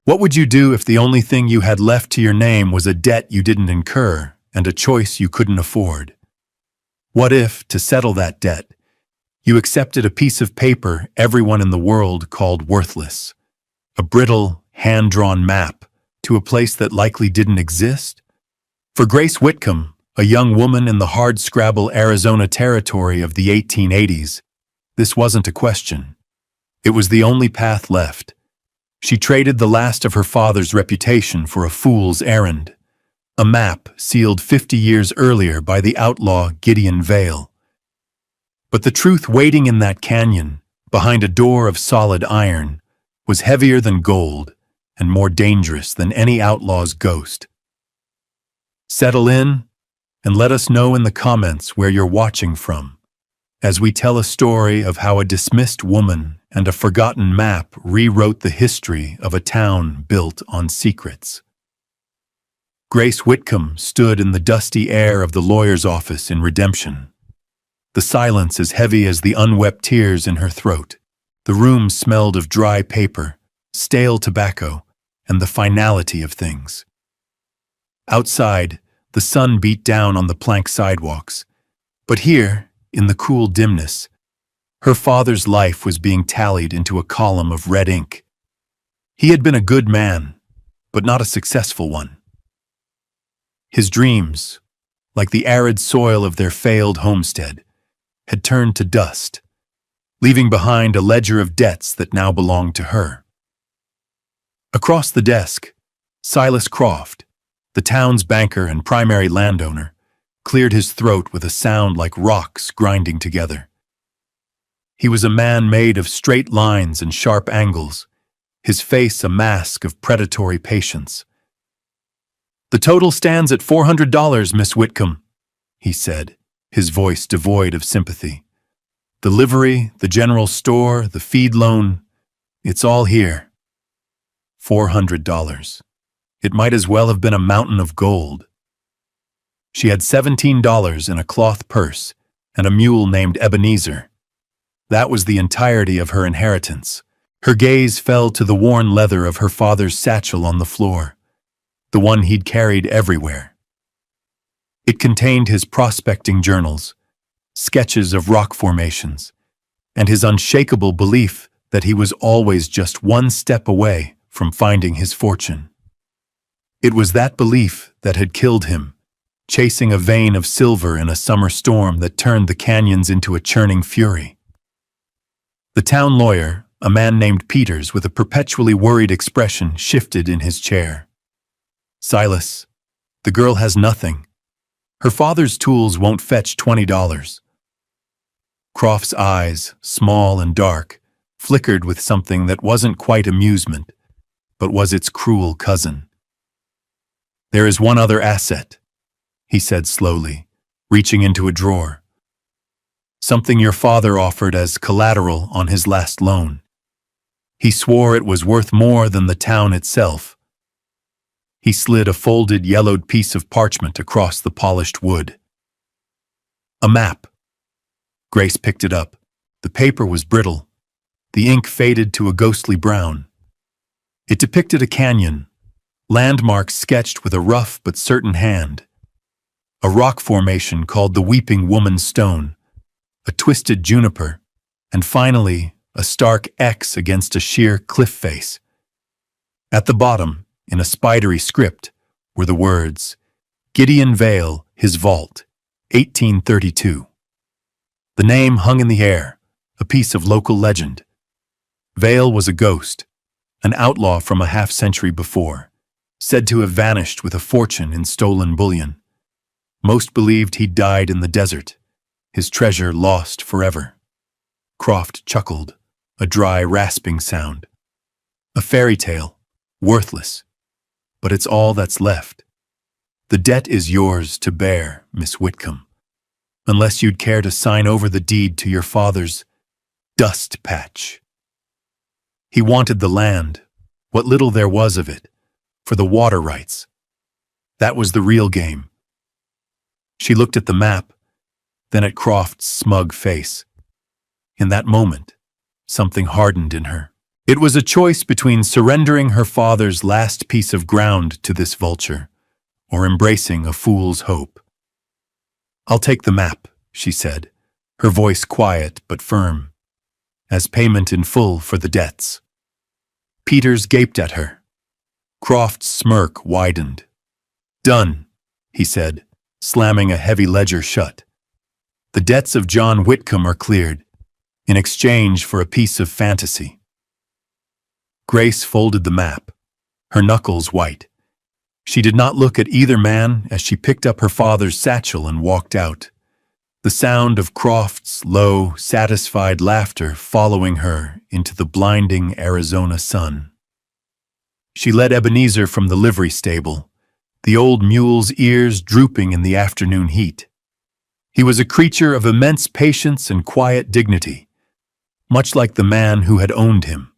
What would you do if the only thing you had left to your name was a debt you didn't incur and a choice you couldn't afford? What if, to settle that debt, you accepted a piece of paper everyone in the world called worthless, a brittle, hand-drawn map to a place that likely didn't exist? For Grace Whitcomb, a young woman in the hardscrabble Arizona territory of the 1880s, this wasn't a question. It was the only path left. She traded the last of her father's reputation for a fool's errand, a map sealed 50 years earlier by the outlaw Gideon Vale. But the truth waiting in that canyon, behind a door of solid iron, was heavier than gold and more dangerous than any outlaw's ghost. Settle in and let us know in the comments where you're watching from, as we tell a story of how a dismissed woman and a forgotten map rewrote the history of a town built on secrets. Grace Whitcomb stood in the dusty air of the lawyer's office in Redemption. The silence as heavy as the unwept tears in her throat. The room smelled of dry paper, stale tobacco, and the finality of things. Outside, the sun beat down on the plank sidewalks, but here, in the cool dimness, her father's life was being tallied into a column of red ink. He had been a good man, but not a successful one. His dreams, like the arid soil of their failed homestead, had turned to dust, leaving behind a ledger of debts that now belonged to her. Across the desk, Silas Croft, the town's banker and primary landowner, cleared his throat with a sound like rocks grinding together. He was a man made of straight lines and sharp angles, his face a mask of predatory patience. "The total stands at $400, Miss Whitcomb," he said, his voice devoid of sympathy. "The livery, the general store, the feed loan, it's all here." $400. It might as well have been a mountain of gold. She had $17 in a cloth purse and a mule named Ebenezer. That was the entirety of her inheritance. Her gaze fell to the worn leather of her father's satchel on the floor, the one he'd carried everywhere. It contained his prospecting journals, sketches of rock formations, and his unshakable belief that he was always just one step away from finding his fortune. It was that belief that had killed him, chasing a vein of silver in a summer storm that turned the canyons into a churning fury. The town lawyer, a man named Peters with a perpetually worried expression, shifted in his chair. "Silas, the girl has nothing. Her father's tools won't fetch $20. Croft's eyes, small and dark, flickered with something that wasn't quite amusement, but was its cruel cousin. "There is one other asset," he said slowly, reaching into a drawer. "Something your father offered as collateral on his last loan. He swore it was worth more than the town itself." He slid a folded, yellowed piece of parchment across the polished wood. "A map." Grace picked it up. The paper was brittle. The ink faded to a ghostly brown. It depicted a canyon, landmarks sketched with a rough but certain hand. A rock formation called the Weeping Woman's Stone, a twisted juniper, and finally, a stark X against a sheer cliff face. At the bottom, in a spidery script, were the words, "Gideon Vale, his vault, 1832. The name hung in the air, a piece of local legend. Vale was a ghost, an outlaw from a half-century before, said to have vanished with a fortune in stolen bullion. Most believed he'd died in the desert, his treasure lost forever." Croft chuckled, a dry, rasping sound. "A fairy tale, worthless, but it's all that's left. The debt is yours to bear, Miss Whitcomb, unless you'd care to sign over the deed to your father's dust patch." He wanted the land, what little there was of it, for the water rights. That was the real game. She looked at the map, then at Croft's smug face. In that moment, something hardened in her. It was a choice between surrendering her father's last piece of ground to this vulture, or embracing a fool's hope. "I'll take the map," she said, her voice quiet but firm, "as payment in full for the debts." Peters gaped at her. Croft's smirk widened. "Done," he said, slamming a heavy ledger shut. "The debts of John Whitcomb are cleared, in exchange for a piece of fantasy." Grace folded the map, her knuckles white. She did not look at either man as she picked up her father's satchel and walked out, the sound of Croft's low, satisfied laughter following her into the blinding Arizona sun. She led Ebenezer from the livery stable, the old mule's ears drooping in the afternoon heat. He was a creature of immense patience and quiet dignity, much like the man who had owned him.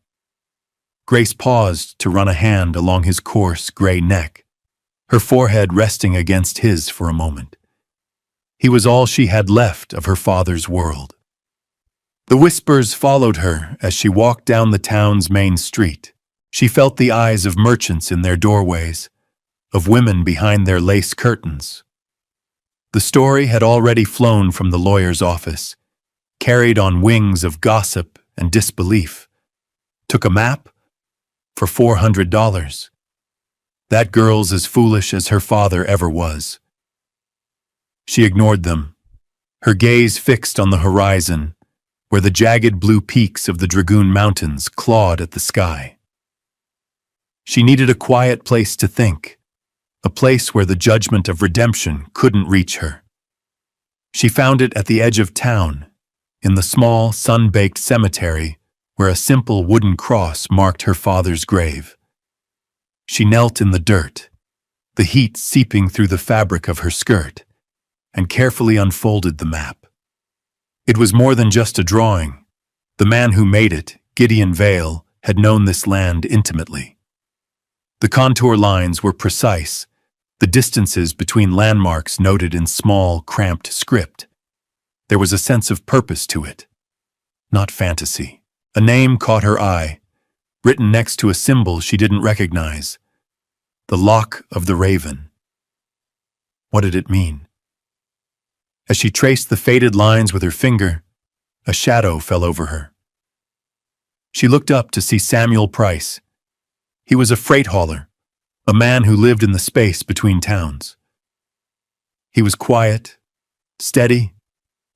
Grace paused to run a hand along his coarse, gray neck, her forehead resting against his for a moment. He was all she had left of her father's world. The whispers followed her as she walked down the town's main street. She felt the eyes of merchants in their doorways, of women behind their lace curtains. The story had already flown from the lawyer's office, carried on wings of gossip and disbelief. Took a map? For $400. That girl's as foolish as her father ever was. She ignored them, her gaze fixed on the horizon, where the jagged blue peaks of the Dragoon Mountains clawed at the sky. She needed a quiet place to think, a place where the judgment of redemption couldn't reach her. She found it at the edge of town, in the small, sun-baked cemetery where a simple wooden cross marked her father's grave. She knelt in the dirt, the heat seeping through the fabric of her skirt, and carefully unfolded the map. It was more than just a drawing. The man who made it, Gideon Vale, had known this land intimately. The contour lines were precise, the distances between landmarks noted in small, cramped script. There was a sense of purpose to it, not fantasy. A name caught her eye, written next to a symbol she didn't recognize. The Lock of the Raven. What did it mean? As she traced the faded lines with her finger, a shadow fell over her. She looked up to see Samuel Price. He was a freight hauler, a man who lived in the space between towns. He was quiet, steady,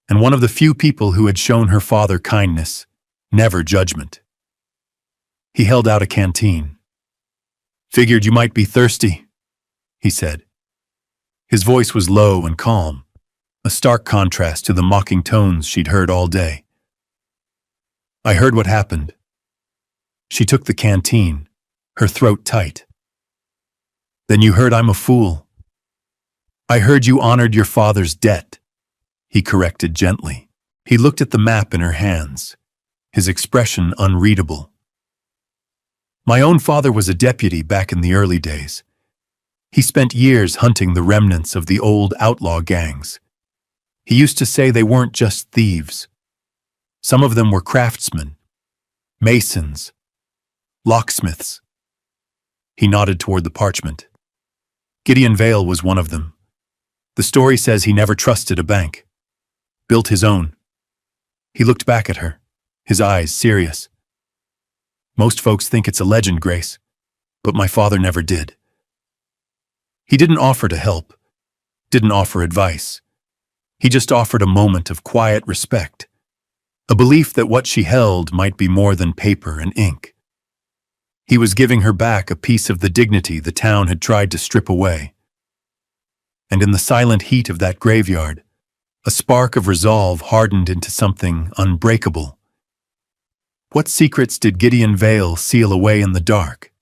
and one of the few people who had shown her father kindness, never judgment. He held out a canteen. "Figured you might be thirsty," he said. His voice was low and calm, a stark contrast to the mocking tones she'd heard all day. "I heard what happened." She took the canteen, her throat tight. "Then you heard I'm a fool." "I heard you honored your father's debt," he corrected gently. He looked at the map in her hands, his expression unreadable. "My own father was a deputy back in the early days. He spent years hunting the remnants of the old outlaw gangs. He used to say they weren't just thieves. Some of them were craftsmen, masons, locksmiths." He nodded toward the parchment. "Gideon Vale was one of them. The story says he never trusted a bank. Built his own." He looked back at her, his eyes serious. "Most folks think it's a legend, Grace, but my father never did. He didn't offer to help, didn't offer advice. He just offered a moment of quiet respect, a belief that what she held might be more than paper and ink. He was giving her back a piece of the dignity the town had tried to strip away. And in the silent heat of that graveyard, a spark of resolve hardened into something unbreakable. What secrets did Gideon Vale seal away in the dark?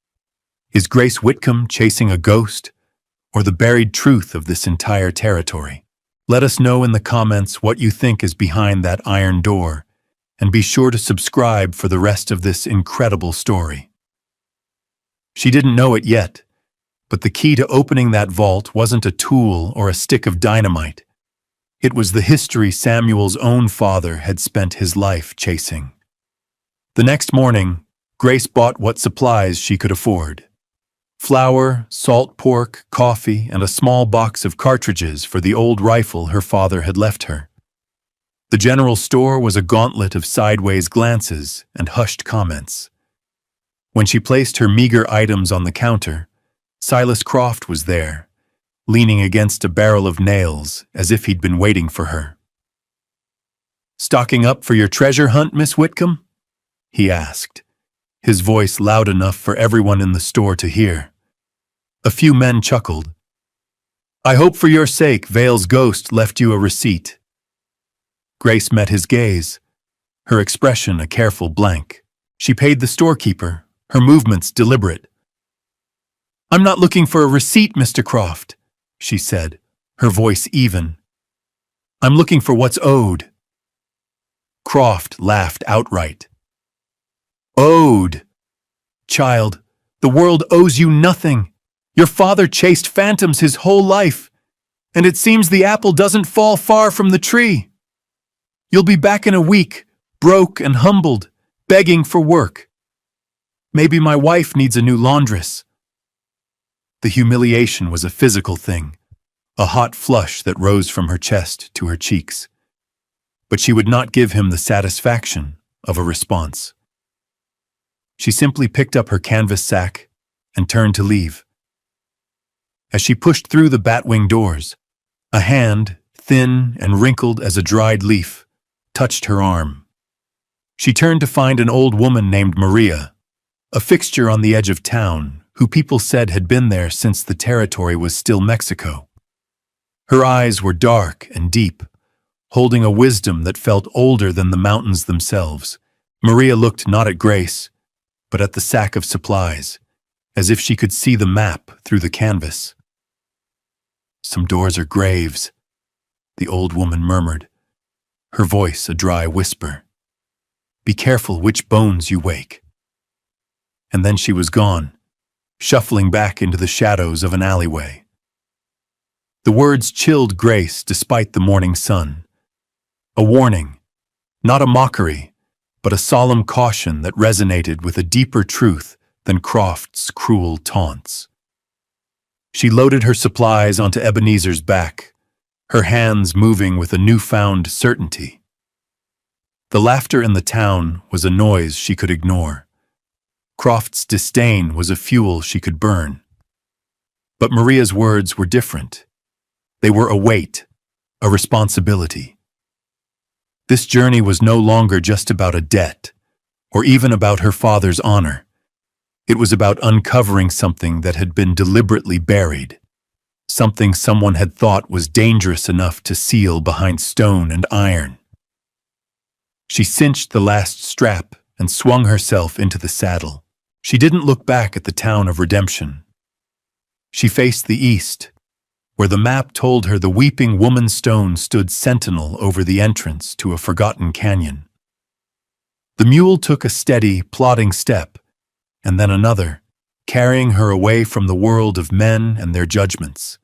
Is Grace Whitcomb chasing a ghost, or the buried truth of this entire territory? Let us know in the comments what you think is behind that iron door, and be sure to subscribe for the rest of this incredible story. She didn't know it yet, but the key to opening that vault wasn't a tool or a stick of dynamite. It was the history Samuel's own father had spent his life chasing. The next morning, Grace bought what supplies she could afford: flour, salt pork, coffee, and a small box of cartridges for the old rifle her father had left her. The general store was a gauntlet of sideways glances and hushed comments. When she placed her meager items on the counter, Silas Croft was there, leaning against a barrel of nails as if he'd been waiting for her. "Stocking up for your treasure hunt, Miss Whitcomb?" he asked, his voice loud enough for everyone in the store to hear. A few men chuckled. "I hope for your sake Vale's ghost left you a receipt." Grace met his gaze, her expression a careful blank. She paid the storekeeper, her movements deliberate. "I'm not looking for a receipt, Mr. Croft," she said, her voice even. "I'm looking for what's owed." Croft laughed outright. "Owed? Child, the world owes you nothing. Your father chased phantoms his whole life, and it seems the apple doesn't fall far from the tree. You'll be back in a week, broke and humbled, begging for work. Maybe my wife needs a new laundress." The humiliation was a physical thing, a hot flush that rose from her chest to her cheeks. But she would not give him the satisfaction of a response. She simply picked up her canvas sack and turned to leave. As she pushed through the batwing doors, a hand, thin and wrinkled as a dried leaf, touched her arm. She turned to find an old woman named Maria, a fixture on the edge of town, who people said had been there since the territory was still Mexico. Her eyes were dark and deep, holding a wisdom that felt older than the mountains themselves. Maria looked not at Grace, but at the sack of supplies, as if she could see the map through the canvas. "Some doors are graves," the old woman murmured, her voice a dry whisper. "Be careful which bones you wake." And then she was gone, shuffling back into the shadows of an alleyway. The words chilled Grace despite the morning sun. A warning, not a mockery, but a solemn caution that resonated with a deeper truth than Croft's cruel taunts. She loaded her supplies onto Ebenezer's back, her hands moving with a newfound certainty. The laughter in the town was a noise she could ignore. Croft's disdain was a fuel she could burn. But Maria's words were different. They were a weight, a responsibility. This journey was no longer just about a debt, or even about her father's honor. It was about uncovering something that had been deliberately buried, something someone had thought was dangerous enough to seal behind stone and iron. She cinched the last strap and swung herself into the saddle. She didn't look back at the town of Redemption. She faced the east, where the map told her the weeping woman stone stood sentinel over the entrance to a forgotten canyon. The mule took a steady, plodding step, and then another, carrying her away from the world of men and their judgments,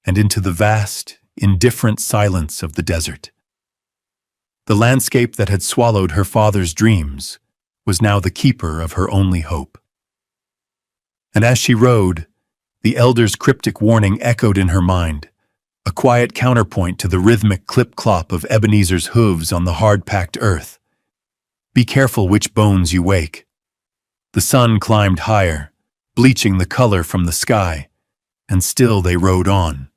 and into the vast, indifferent silence of the desert. The landscape that had swallowed her father's dreams was now the keeper of her only hope. And as she rode, the elder's cryptic warning echoed in her mind, a quiet counterpoint to the rhythmic clip-clop of Ebenezer's hooves on the hard-packed earth. Be careful which bones you wake. The sun climbed higher, bleaching the color from the sky, and still they rode on.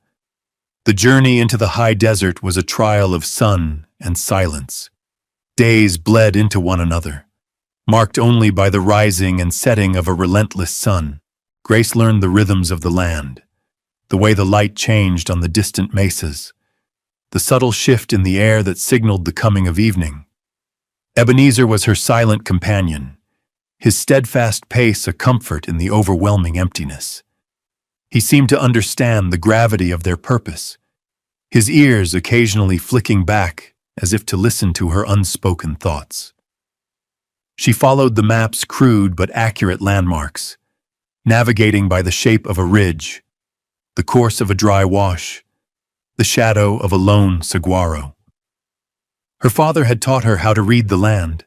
The journey into the high desert was a trial of sun and silence. Days bled into one another, marked only by the rising and setting of a relentless sun. Grace learned the rhythms of the land, the way the light changed on the distant mesas, the subtle shift in the air that signaled the coming of evening. Ebenezer was her silent companion, his steadfast pace a comfort in the overwhelming emptiness. He seemed to understand the gravity of their purpose, his ears occasionally flicking back as if to listen to her unspoken thoughts. She followed the map's crude but accurate landmarks, navigating by the shape of a ridge, the course of a dry wash, the shadow of a lone saguaro. Her father had taught her how to read the land,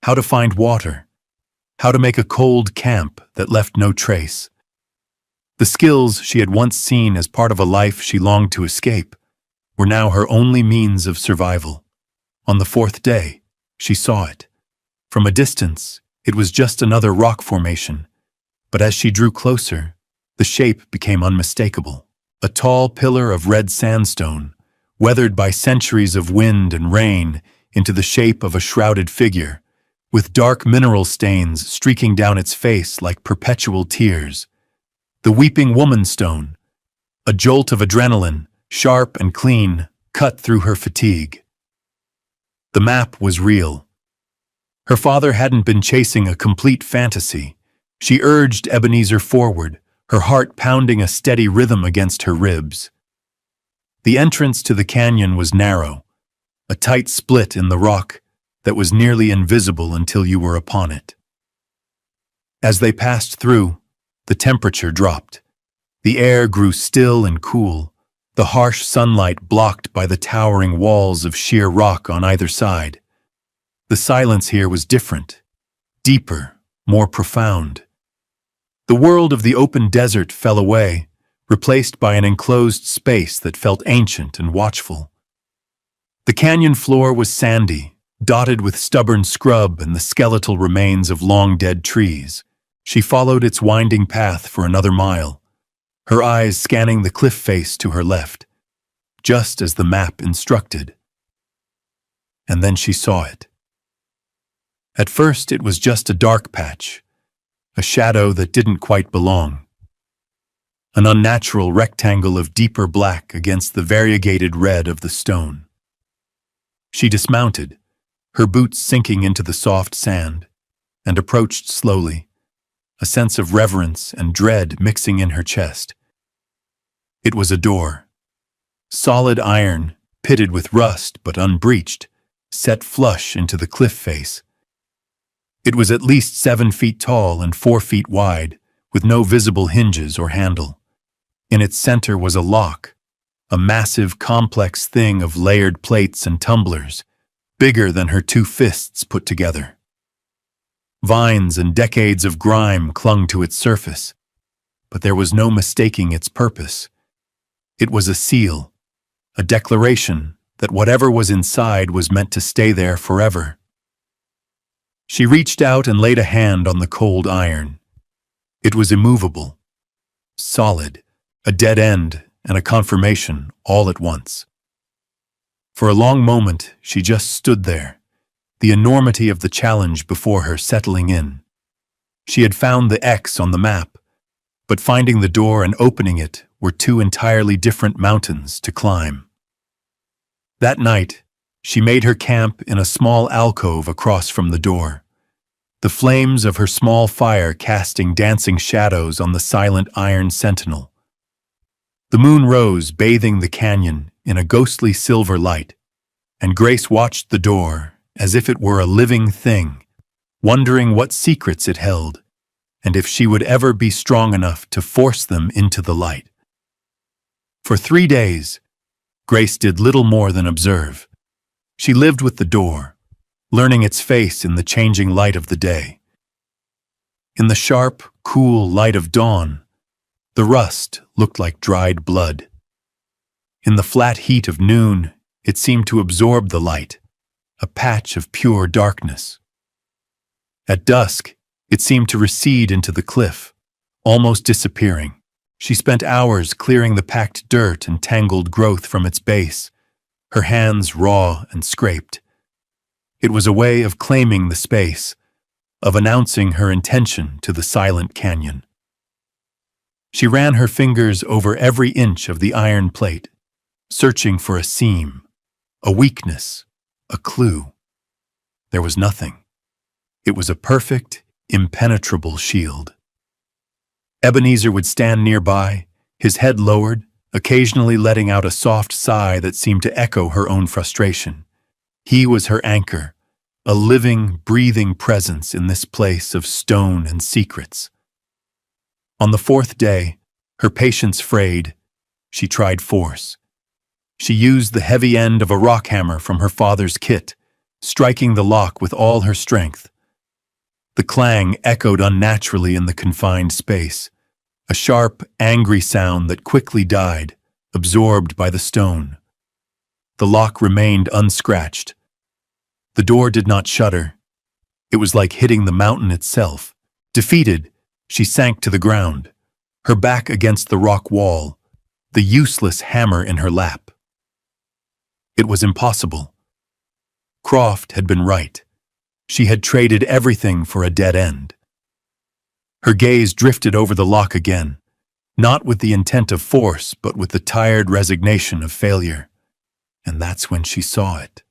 how to find water, how to make a cold camp that left no trace. The skills she had once seen as part of a life she longed to escape were now her only means of survival. On the fourth day, she saw it. From a distance, it was just another rock formation, but as she drew closer, the shape became unmistakable. A tall pillar of red sandstone, weathered by centuries of wind and rain into the shape of a shrouded figure, with dark mineral stains streaking down its face like perpetual tears. The weeping woman stone, a jolt of adrenaline, sharp and clean, cut through her fatigue. The map was real. Her father hadn't been chasing a complete fantasy. She urged Ebenezer forward, her heart pounding a steady rhythm against her ribs. The entrance to the canyon was narrow, a tight split in the rock that was nearly invisible until you were upon it. As they passed through, the temperature dropped. The air grew still and cool, the harsh sunlight blocked by the towering walls of sheer rock on either side. The silence here was different, deeper, more profound. The world of the open desert fell away, replaced by an enclosed space that felt ancient and watchful. The canyon floor was sandy, dotted with stubborn scrub and the skeletal remains of long-dead trees. She followed its winding path for another mile, her eyes scanning the cliff face to her left, just as the map instructed. And then she saw it. At first, it was just a dark patch, a shadow that didn't quite belong. An unnatural rectangle of deeper black against the variegated red of the stone. She dismounted, her boots sinking into the soft sand, and approached slowly, a sense of reverence and dread mixing in her chest. It was a door. Solid iron, pitted with rust but unbreached, set flush into the cliff face. It was at least 7 feet tall and 4 feet wide, with no visible hinges or handle. In its center was a lock, a massive, complex thing of layered plates and tumblers, bigger than her 2 fists put together. Vines and decades of grime clung to its surface, but there was no mistaking its purpose. It was a seal, a declaration that whatever was inside was meant to stay there forever. She reached out and laid a hand on the cold iron. It was immovable, solid, a dead end and a confirmation all at once. For a long moment, she just stood there, the enormity of the challenge before her settling in. She had found the X on the map, but finding the door and opening it were 2 entirely different mountains to climb. That night, she made her camp in a small alcove across from the door, the flames of her small fire casting dancing shadows on the silent iron sentinel. The moon rose, bathing the canyon in a ghostly silver light, and Grace watched the door as if it were a living thing, wondering what secrets it held, and if she would ever be strong enough to force them into the light. For 3 days, Grace did little more than observe. She lived with the door, learning its face in the changing light of the day. In the sharp, cool light of dawn, the rust looked like dried blood. In the flat heat of noon, it seemed to absorb the light, a patch of pure darkness. At dusk, it seemed to recede into the cliff, almost disappearing. She spent hours clearing the packed dirt and tangled growth from its base, her hands raw and scraped. It was a way of claiming the space, of announcing her intention to the silent canyon. She ran her fingers over every inch of the iron plate, searching for a seam, a weakness, a clue. There was nothing. It was a perfect, impenetrable shield. Ebenezer would stand nearby, his head lowered, occasionally letting out a soft sigh that seemed to echo her own frustration. He was her anchor, a living, breathing presence in this place of stone and secrets. On the 4th day, her patience frayed. She tried force. She used the heavy end of a rock hammer from her father's kit, striking the lock with all her strength. The clang echoed unnaturally in the confined space, a sharp, angry sound that quickly died, absorbed by the stone. The lock remained unscratched. The door did not shudder. It was like hitting the mountain itself. Defeated, she sank to the ground, her back against the rock wall, the useless hammer in her lap. It was impossible. Croft had been right. She had traded everything for a dead end. Her gaze drifted over the lock again, not with the intent of force, but with the tired resignation of failure. And that's when she saw it.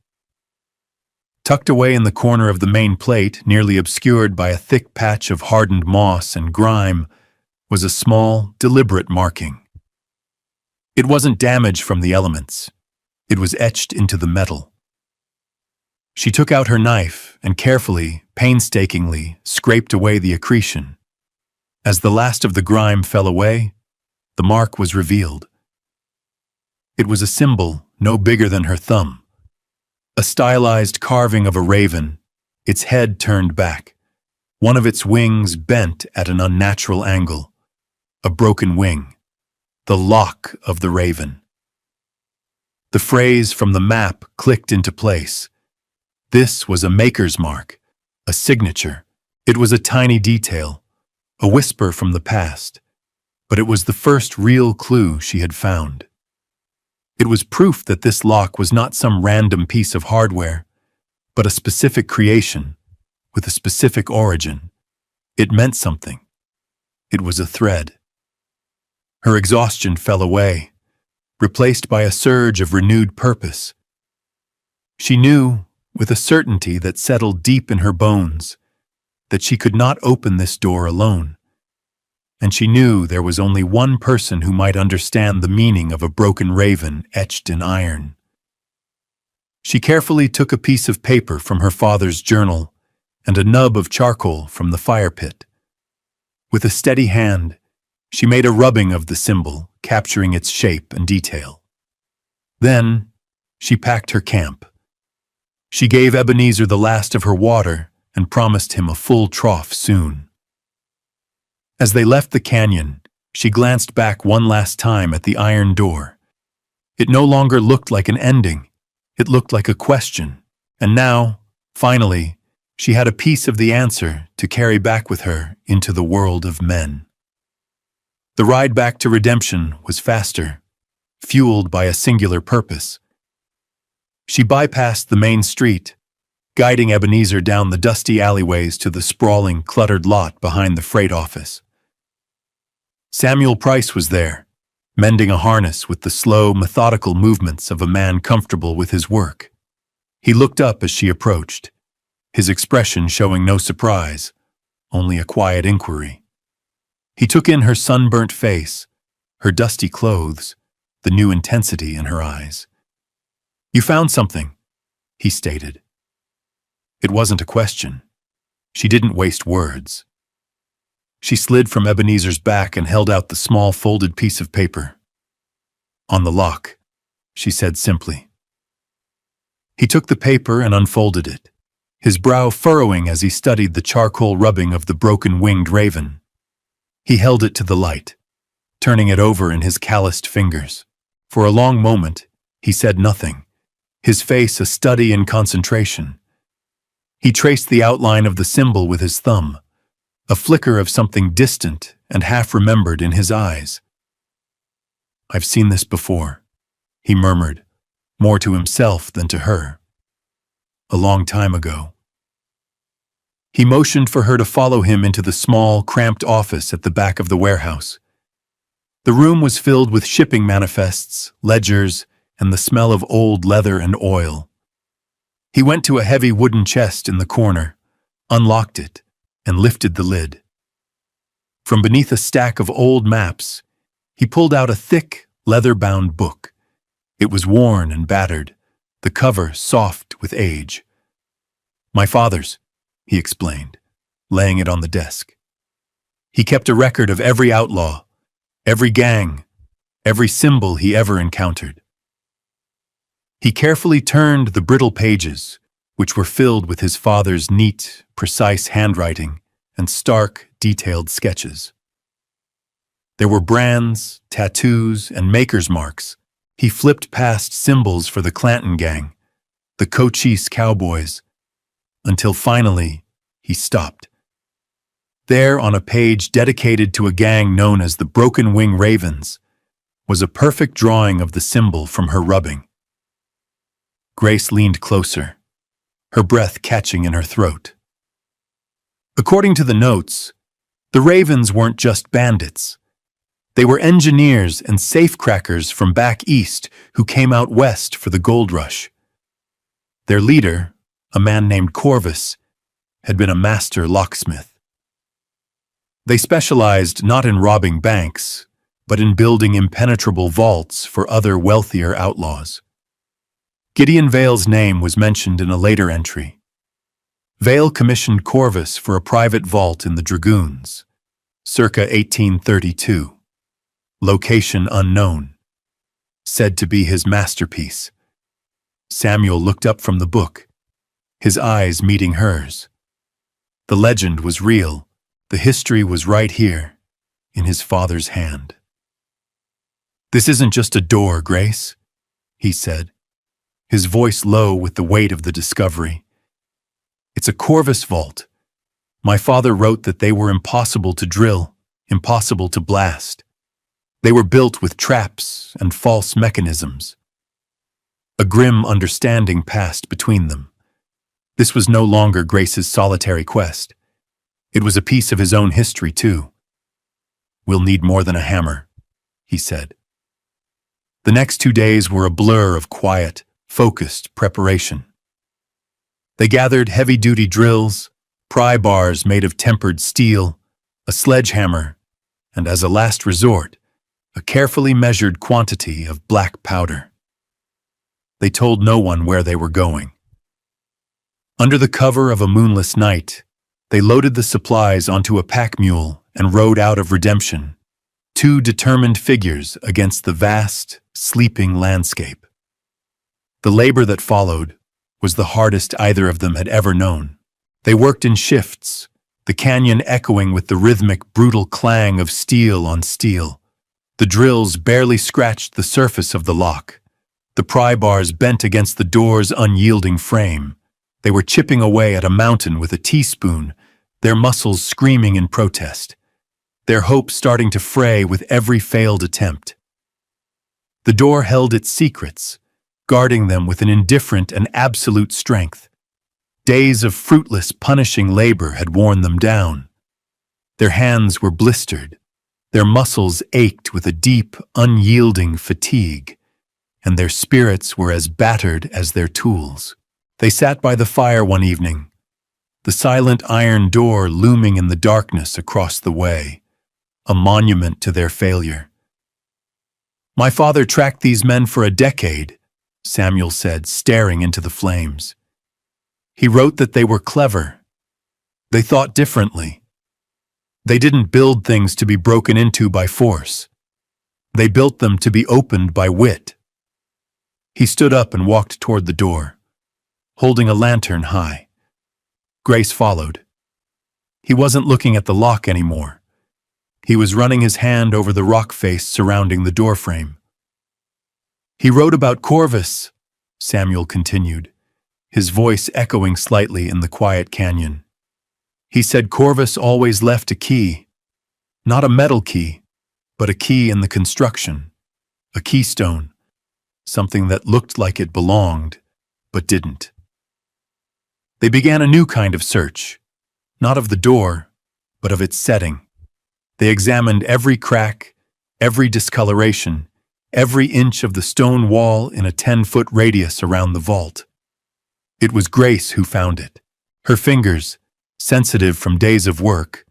Tucked away in the corner of the main plate, nearly obscured by a thick patch of hardened moss and grime, was a small, deliberate marking. It wasn't damage from the elements. It was etched into the metal. She took out her knife and carefully, painstakingly, scraped away the accretion. As the last of the grime fell away, the mark was revealed. It was a symbol no bigger than her thumb. A stylized carving of a raven, its head turned back, one of its wings bent at an unnatural angle. A broken wing. The lock of the raven. The phrase from the map clicked into place. This was a maker's mark, a signature. It was a tiny detail, a whisper from the past, but it was the first real clue she had found. It was proof that this lock was not some random piece of hardware, but a specific creation, with a specific origin. It meant something. It was a thread. Her exhaustion fell away, replaced by a surge of renewed purpose. She knew, with a certainty that settled deep in her bones, that she could not open this door alone. And she knew there was only one person who might understand the meaning of a broken raven etched in iron. She carefully took a piece of paper from her father's journal and a nub of charcoal from the fire pit. With a steady hand, she made a rubbing of the symbol, capturing its shape and detail. Then, she packed her camp. She gave Ebenezer the last of her water and promised him a full trough soon. As they left the canyon, she glanced back one last time at the iron door. It no longer looked like an ending. It looked like a question. And now, finally, she had a piece of the answer to carry back with her into the world of men. The ride back to redemption was faster, fueled by a singular purpose. She bypassed the main street, guiding Ebenezer down the dusty alleyways to the sprawling, cluttered lot behind the freight office. Samuel Price was there, mending a harness with the slow, methodical movements of a man comfortable with his work. He looked up as she approached, his expression showing no surprise, only a quiet inquiry. He took in her sunburnt face, her dusty clothes, the new intensity in her eyes. "You found something," he stated. It wasn't a question. She didn't waste words. She slid from Ebenezer's back and held out the small folded piece of paper. "On the lock," she said simply. He took the paper and unfolded it, his brow furrowing as he studied the charcoal rubbing of the broken-winged raven. He held it to the light, turning it over in his calloused fingers. For a long moment, he said nothing, his face a study in concentration. He traced the outline of the symbol with his thumb, a flicker of something distant and half-remembered in his eyes. "I've seen this before," he murmured, more to himself than to her. "A long time ago." He motioned for her to follow him into the small, cramped office at the back of the warehouse. The room was filled with shipping manifests, ledgers, and the smell of old leather and oil. He went to a heavy wooden chest in the corner, unlocked it, and lifted the lid. From beneath a stack of old maps, he pulled out a thick, leather-bound book. It was worn and battered, the cover soft with age. "My father's," he explained, laying it on the desk. He kept a record of every outlaw, every gang, every symbol he ever encountered. He carefully turned the brittle pages, which were filled with his father's neat, precise handwriting and stark, detailed sketches. There were brands, tattoos, and maker's marks. He flipped past symbols for the Clanton gang, the Cochise Cowboys, until finally he stopped. There, on a page dedicated to a gang known as the Broken Wing Ravens, was a perfect drawing of the symbol from her rubbing. Grace leaned closer, her breath catching in her throat. According to the notes, the Ravens weren't just bandits. They were engineers and safecrackers from back east who came out west for the gold rush. Their leader, a man named Corvus, had been a master locksmith. They specialized not in robbing banks, but in building impenetrable vaults for other wealthier outlaws. Gideon Vale's name was mentioned in a later entry. Vale commissioned Corvus for a private vault in the Dragoons, circa 1832. Location unknown. Said to be his masterpiece. Samuel looked up from the book, his eyes meeting hers. The legend was real. The history was right here, in his father's hand. "This isn't just a door, Grace," he said, his voice low with the weight of the discovery. "It's a Corvus vault. My father wrote that they were impossible to drill, impossible to blast. They were built with traps and false mechanisms." A grim understanding passed between them. This was no longer Grace's solitary quest. It was a piece of his own history, too. "We'll need more than a hammer," he said. The next 2 days were a blur of quiet, focused preparation. They gathered heavy-duty drills, pry bars made of tempered steel, a sledgehammer, and as a last resort, a carefully measured quantity of black powder. They told no one where they were going. Under the cover of a moonless night, they loaded the supplies onto a pack mule and rode out of Redemption, 2 determined figures against the vast, sleeping landscape. The labor that followed was the hardest either of them had ever known. They worked in shifts, the canyon echoing with the rhythmic, brutal clang of steel on steel. The drills barely scratched the surface of the lock. The pry bars bent against the door's unyielding frame. They were chipping away at a mountain with a teaspoon, their muscles screaming in protest, their hopes starting to fray with every failed attempt. The door held its secrets, guarding them with an indifferent and absolute strength. Days of fruitless, punishing labor had worn them down. Their hands were blistered, their muscles ached with a deep, unyielding fatigue, and their spirits were as battered as their tools. They sat by the fire one evening, the silent iron door looming in the darkness across the way, a monument to their failure. "My father tracked these men for a decade," Samuel said, staring into the flames. "He wrote that they were clever. They thought differently. They didn't build things to be broken into by force. They built them to be opened by wit." He stood up and walked toward the door, holding a lantern high. Grace followed. He wasn't looking at the lock anymore. He was running his hand over the rock face surrounding the doorframe. "He wrote about Corvus," Samuel continued, his voice echoing slightly in the quiet canyon. "He said Corvus always left a key, not a metal key, but a key in the construction, a keystone, something that looked like it belonged, but didn't." They began a new kind of search, not of the door, but of its setting. They examined every crack, every discoloration, every inch of the stone wall in a 10-foot radius around the vault. It was Grace who found it. Her fingers, sensitive from days of work,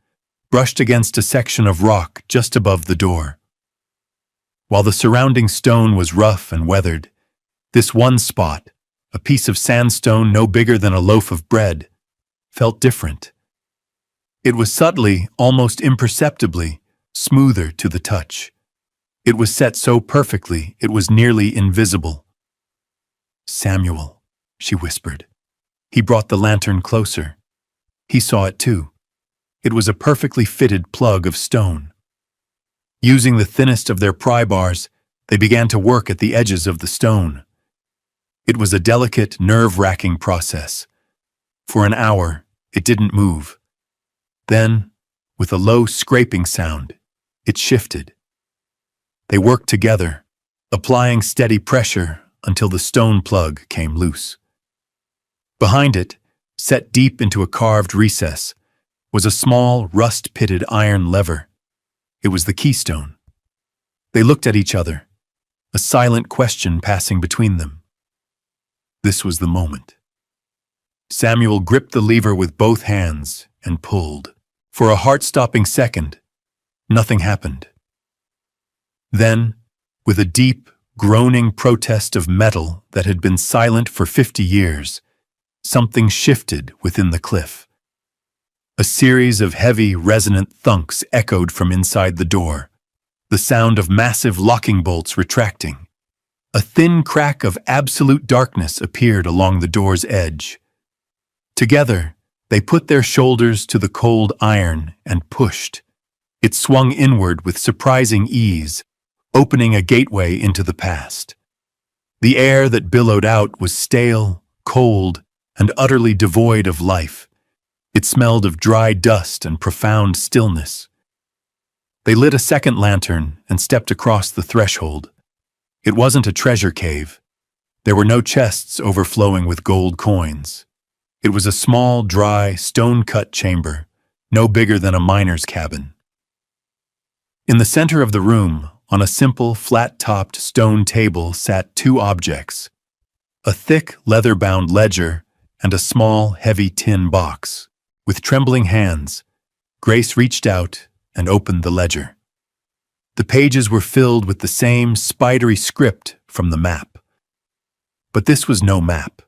brushed against a section of rock just above the door. While the surrounding stone was rough and weathered, this one spot, a piece of sandstone no bigger than a loaf of bread, felt different. It was subtly, almost imperceptibly, smoother to the touch. It was set so perfectly it was nearly invisible. "Samuel," she whispered. He brought the lantern closer. He saw it too. It was a perfectly fitted plug of stone. Using the thinnest of their pry bars, they began to work at the edges of the stone. It was a delicate, nerve-wracking process. For an hour, it didn't move. Then, with a low scraping sound, it shifted. They worked together, applying steady pressure until the stone plug came loose. Behind it, set deep into a carved recess, was a small, rust-pitted iron lever. It was the keystone. They looked at each other, a silent question passing between them. This was the moment. Samuel gripped the lever with both hands and pulled. For a heart-stopping second, nothing happened. Then, with a deep, groaning protest of metal that had been silent for 50 years, something shifted within the cliff. A series of heavy, resonant thunks echoed from inside the door, the sound of massive locking bolts retracting. A thin crack of absolute darkness appeared along the door's edge. Together, they put their shoulders to the cold iron and pushed. It swung inward with surprising ease, opening a gateway into the past. The air that billowed out was stale, cold, and utterly devoid of life. It smelled of dry dust and profound stillness. They lit a second lantern and stepped across the threshold. It wasn't a treasure cave. There were no chests overflowing with gold coins. It was a small, dry, stone-cut chamber, no bigger than a miner's cabin. In the center of the room, on a simple, flat-topped stone table sat two objects, a thick, leather-bound ledger and a small, heavy tin box. With trembling hands, Grace reached out and opened the ledger. The pages were filled with the same spidery script from the map. But this was no map.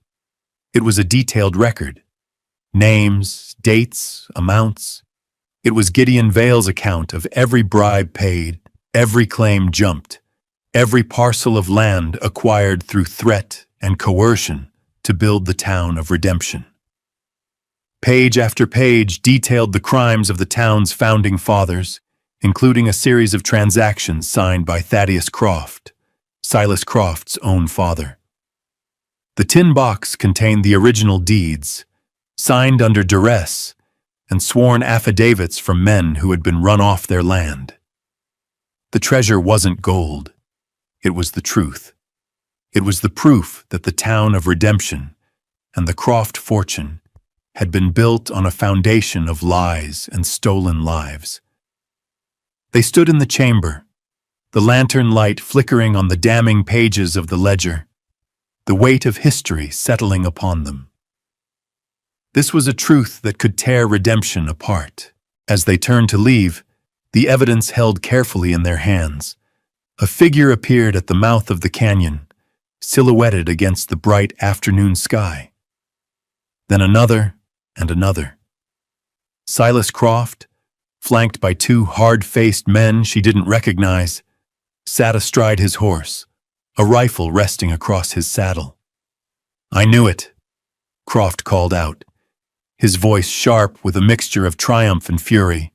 It was a detailed record. Names, dates, amounts. It was Gideon Vale's account of every bribe paid, every claim jumped, every parcel of land acquired through threat and coercion to build the town of redemption. Page after page detailed the crimes of the town's founding fathers, including a series of transactions signed by Thaddeus Croft, Silas Croft's own father. The tin box contained the original deeds, signed under duress, and sworn affidavits from men who had been run off their land. The treasure wasn't gold. It was the truth. It was the proof that the town of redemption and the Croft fortune had been built on a foundation of lies and stolen lives. They stood in the chamber, the lantern light flickering on the damning pages of the ledger, the weight of history settling upon them. This was a truth that could tear redemption apart. As they turned to leave, the evidence held carefully in their hands. A figure appeared at the mouth of the canyon, silhouetted against the bright afternoon sky. Then another and another. Silas Croft, flanked by two hard-faced men she didn't recognize, sat astride his horse, a rifle resting across his saddle. "I knew it," Croft called out, his voice sharp with a mixture of triumph and fury.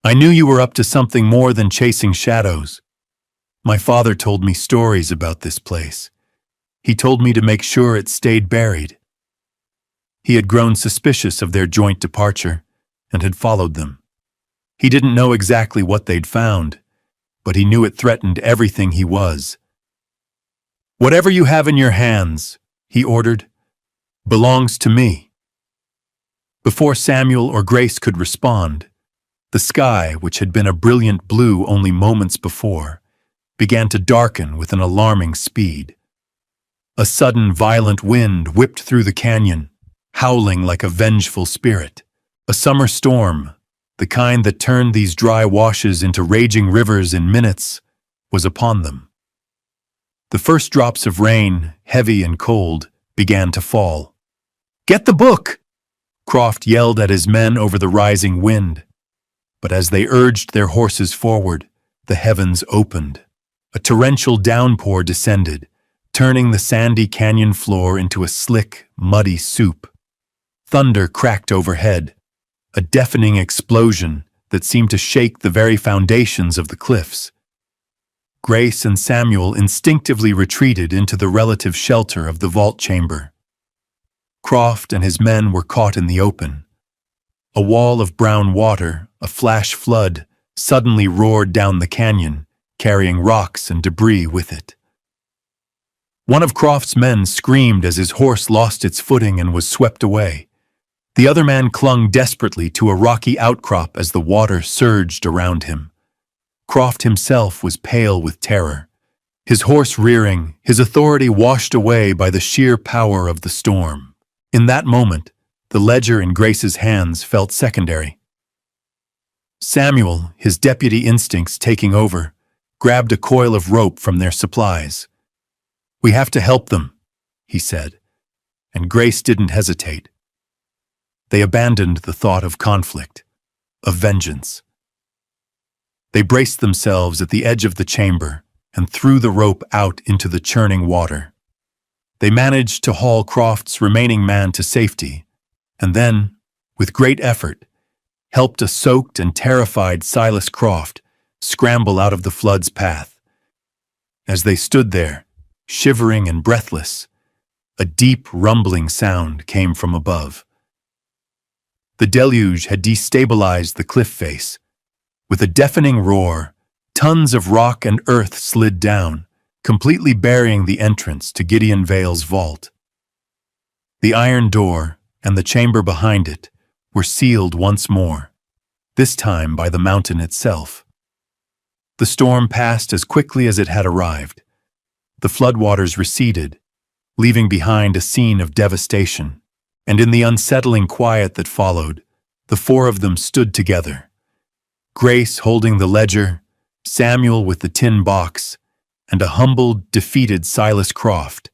"I knew you were up to something more than chasing shadows. My father told me stories about this place. He told me to make sure it stayed buried." He had grown suspicious of their joint departure and had followed them. He didn't know exactly what they'd found, but he knew it threatened everything he was. "Whatever you have in your hands," he ordered, "belongs to me." Before Samuel or Grace could respond, the sky, which had been a brilliant blue only moments before, began to darken with an alarming speed. A sudden violent wind whipped through the canyon, howling like a vengeful spirit. A summer storm, the kind that turned these dry washes into raging rivers in minutes, was upon them. The first drops of rain, heavy and cold, began to fall. "Get the book!" Croft yelled at his men over the rising wind. But as they urged their horses forward, the heavens opened. A torrential downpour descended, turning the sandy canyon floor into a slick, muddy soup. Thunder cracked overhead, a deafening explosion that seemed to shake the very foundations of the cliffs. Grace and Samuel instinctively retreated into the relative shelter of the vault chamber. Croft and his men were caught in the open. A wall of brown water, a flash flood, suddenly roared down the canyon, carrying rocks and debris with it. One of Croft's men screamed as his horse lost its footing and was swept away. The other man clung desperately to a rocky outcrop as the water surged around him. Croft himself was pale with terror, his horse rearing, his authority washed away by the sheer power of the storm. In that moment, the ledger in Grace's hands felt secondary. Samuel, his deputy instincts taking over, grabbed a coil of rope from their supplies. "We have to help them," he said, and Grace didn't hesitate. They abandoned the thought of conflict, of vengeance. They braced themselves at the edge of the chamber and threw the rope out into the churning water. They managed to haul Croft's remaining man to safety, and then, with great effort, helped a soaked and terrified Silas Croft scramble out of the flood's path. As they stood there, shivering and breathless, a deep rumbling sound came from above. The deluge had destabilized the cliff face. With a deafening roar, tons of rock and earth slid down, completely burying the entrance to Gideon Vale's vault. The iron door and the chamber behind it were sealed once more, this time by the mountain itself. The storm passed as quickly as it had arrived. The floodwaters receded, leaving behind a scene of devastation, and in the unsettling quiet that followed, the four of them stood together. Grace holding the ledger, Samuel with the tin box, and a humbled, defeated Silas Croft,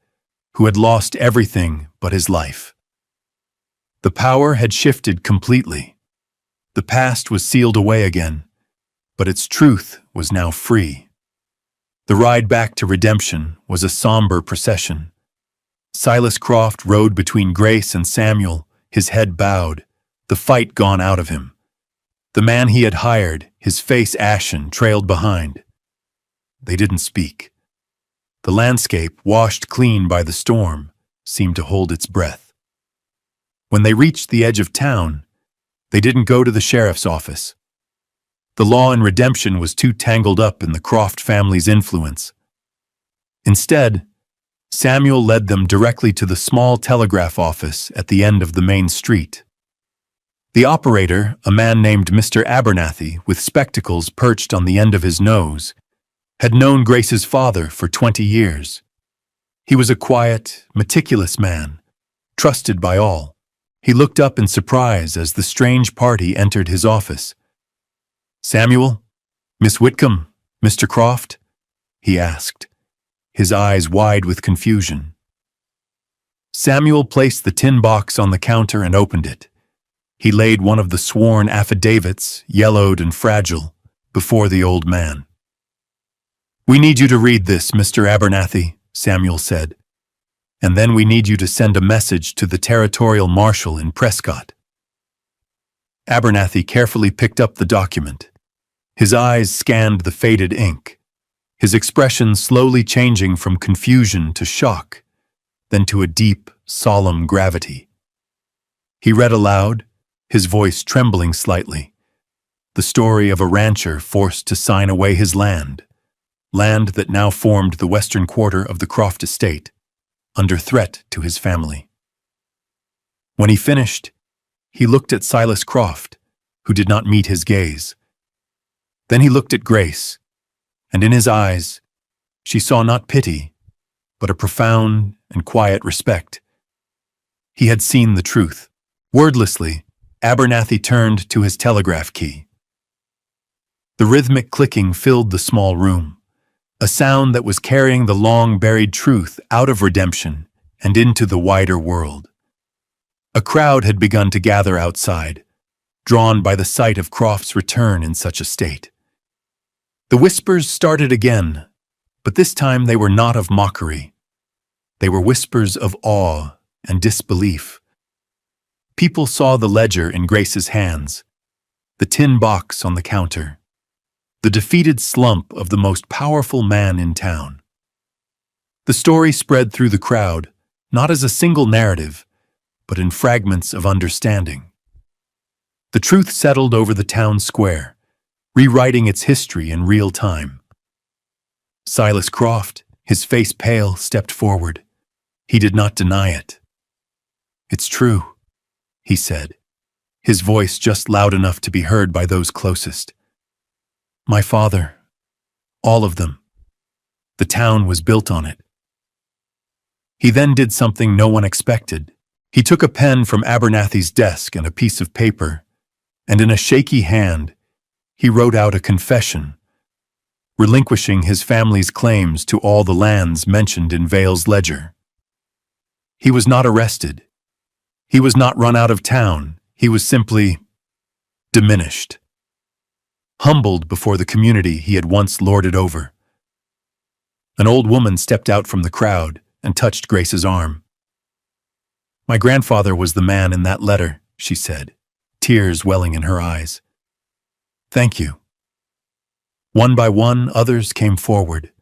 who had lost everything but his life. The power had shifted completely. The past was sealed away again, but its truth was now free. The ride back to redemption was a somber procession. Silas Croft rode between Grace and Samuel, his head bowed, the fight gone out of him. The man he had hired, his face ashen, trailed behind. They didn't speak. The landscape, washed clean by the storm, seemed to hold its breath. When they reached the edge of town, they didn't go to the sheriff's office. The law in redemption was too tangled up in the Croft family's influence. Instead, Samuel led them directly to the small telegraph office at the end of the main street. The operator, a man named Mr. Abernathy with spectacles perched on the end of his nose, had known Grace's father for 20 years. He was a quiet, meticulous man, trusted by all. He looked up in surprise as the strange party entered his office. "Samuel? Miss Whitcomb? Mr. Croft?" he asked, his eyes wide with confusion. Samuel placed the tin box on the counter and opened it. He laid one of the sworn affidavits, yellowed and fragile, before the old man. "We need you to read this, Mr. Abernathy," Samuel said, "and then we need you to send a message to the territorial marshal in Prescott." Abernathy carefully picked up the document. His eyes scanned the faded ink, his expression slowly changing from confusion to shock, then to a deep, solemn gravity. He read aloud, his voice trembling slightly, the story of a rancher forced to sign away his land that now formed the western quarter of the Croft estate, under threat to his family. When he finished, he looked at Silas Croft, who did not meet his gaze. Then he looked at Grace, and in his eyes, she saw not pity, but a profound and quiet respect. He had seen the truth. Wordlessly, Abernathy turned to his telegraph key. The rhythmic clicking filled the small room, a sound that was carrying the long-buried truth out of redemption and into the wider world. A crowd had begun to gather outside, drawn by the sight of Croft's return in such a state. The whispers started again, but this time they were not of mockery. They were whispers of awe and disbelief. People saw the ledger in Grace's hands, the tin box on the counter, the defeated slump of the most powerful man in town. The story spread through the crowd, not as a single narrative, but in fragments of understanding. The truth settled over the town square, rewriting its history in real time. Silas Croft, his face pale, stepped forward. He did not deny it. "It's true," he said, his voice just loud enough to be heard by those closest. "My father, all of them. The town was built on it." He then did something no one expected. He took a pen from Abernathy's desk and a piece of paper, and in a shaky hand, he wrote out a confession, relinquishing his family's claims to all the lands mentioned in Vale's ledger. He was not arrested. He was not run out of town. He was simply diminished, humbled before the community he had once lorded over. An old woman stepped out from the crowd and touched Grace's arm. "My grandfather was the man in that letter," she said, tears welling in her eyes. "Thank you." One by one, others came forward,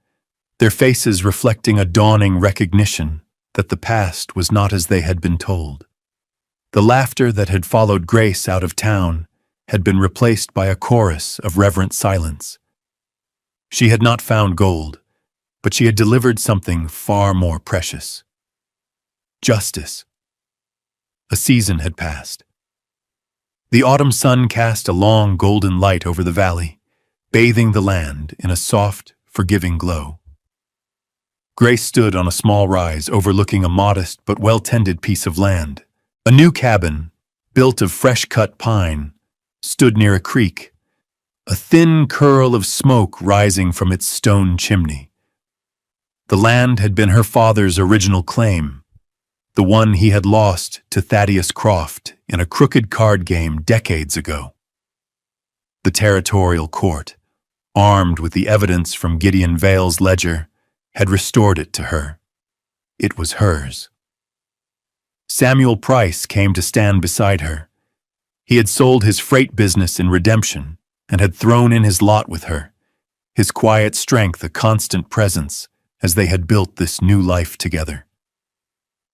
their faces reflecting a dawning recognition that the past was not as they had been told. The laughter that had followed Grace out of town had been replaced by a chorus of reverent silence. She had not found gold, but she had delivered something far more precious. Justice. A season had passed. The autumn sun cast a long golden light over the valley, bathing the land in a soft, forgiving glow. Grace stood on a small rise overlooking a modest but well-tended piece of land. A new cabin, built of fresh-cut pine, stood near a creek, a thin curl of smoke rising from its stone chimney. The land had been her father's original claim, the one he had lost to Thaddeus Croft in a crooked card game decades ago. The territorial court, armed with the evidence from Gideon Vale's ledger, had restored it to her. It was hers. Samuel Price came to stand beside her. He had sold his freight business in redemption and had thrown in his lot with her, his quiet strength a constant presence as they had built this new life together.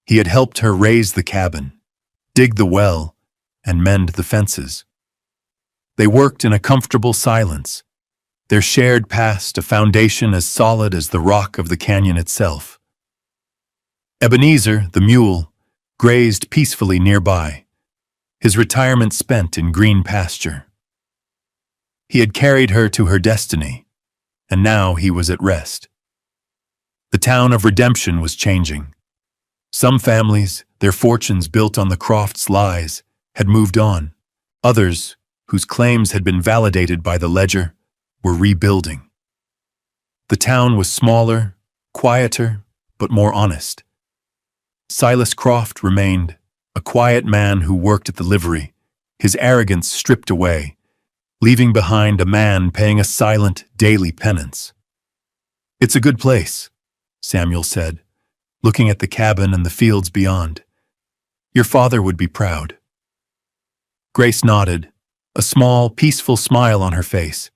He had helped her raise the cabin, dig the well, and mend the fences. They worked in a comfortable silence, their shared past a foundation as solid as the rock of the canyon itself. Ebenezer, the mule, grazed peacefully nearby, his retirement spent in green pasture. He had carried her to her destiny, and now he was at rest. The town of Redemption was changing. Some families, their fortunes built on the Crofts' lies, had moved on. Others, whose claims had been validated by the ledger, were rebuilding. The town was smaller, quieter, but more honest. Silas Croft remained, a quiet man who worked at the livery, his arrogance stripped away, leaving behind a man paying a silent, daily penance. "It's a good place," Samuel said, looking at the cabin and the fields beyond. "Your father would be proud." Grace nodded, a small, peaceful smile on her face.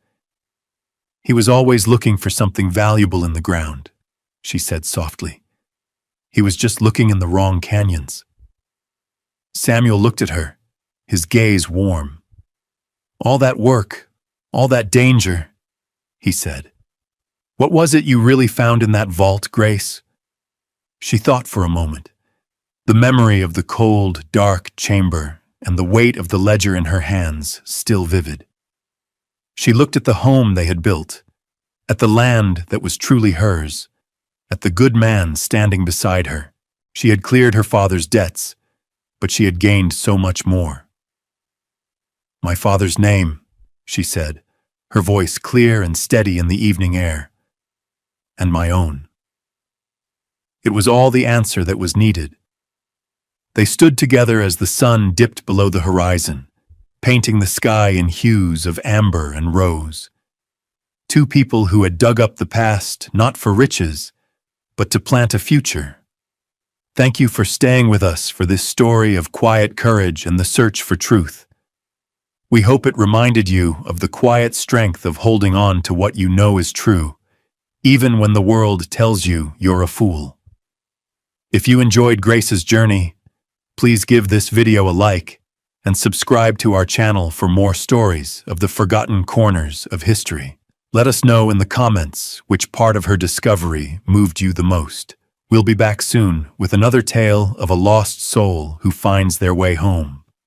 "He was always looking for something valuable in the ground," she said softly. "He was just looking in the wrong canyons." Samuel looked at her, his gaze warm. "All that work, all that danger," he said. "What was it you really found in that vault, Grace?" She thought for a moment, the memory of the cold, dark chamber and the weight of the ledger in her hands still vivid. She looked at the home they had built, at the land that was truly hers, at the good man standing beside her. She had cleared her father's debts, but she had gained so much more. "My father's name," she said, her voice clear and steady in the evening air. "And my own." It was all the answer that was needed. They stood together as the sun dipped below the horizon, painting the sky in hues of amber and rose. Two people who had dug up the past not for riches, but to plant a future, Thank you for staying with us for this story of quiet courage and the search for truth. We hope it reminded you of the quiet strength of holding on to what you know is true, even when the world tells you you're a fool. If you enjoyed Grace's journey, please give this video a like and subscribe to our channel for more stories of the forgotten corners of history. Let us know in the comments which part of her discovery moved you the most. We'll be back soon with another tale of a lost soul who finds their way home.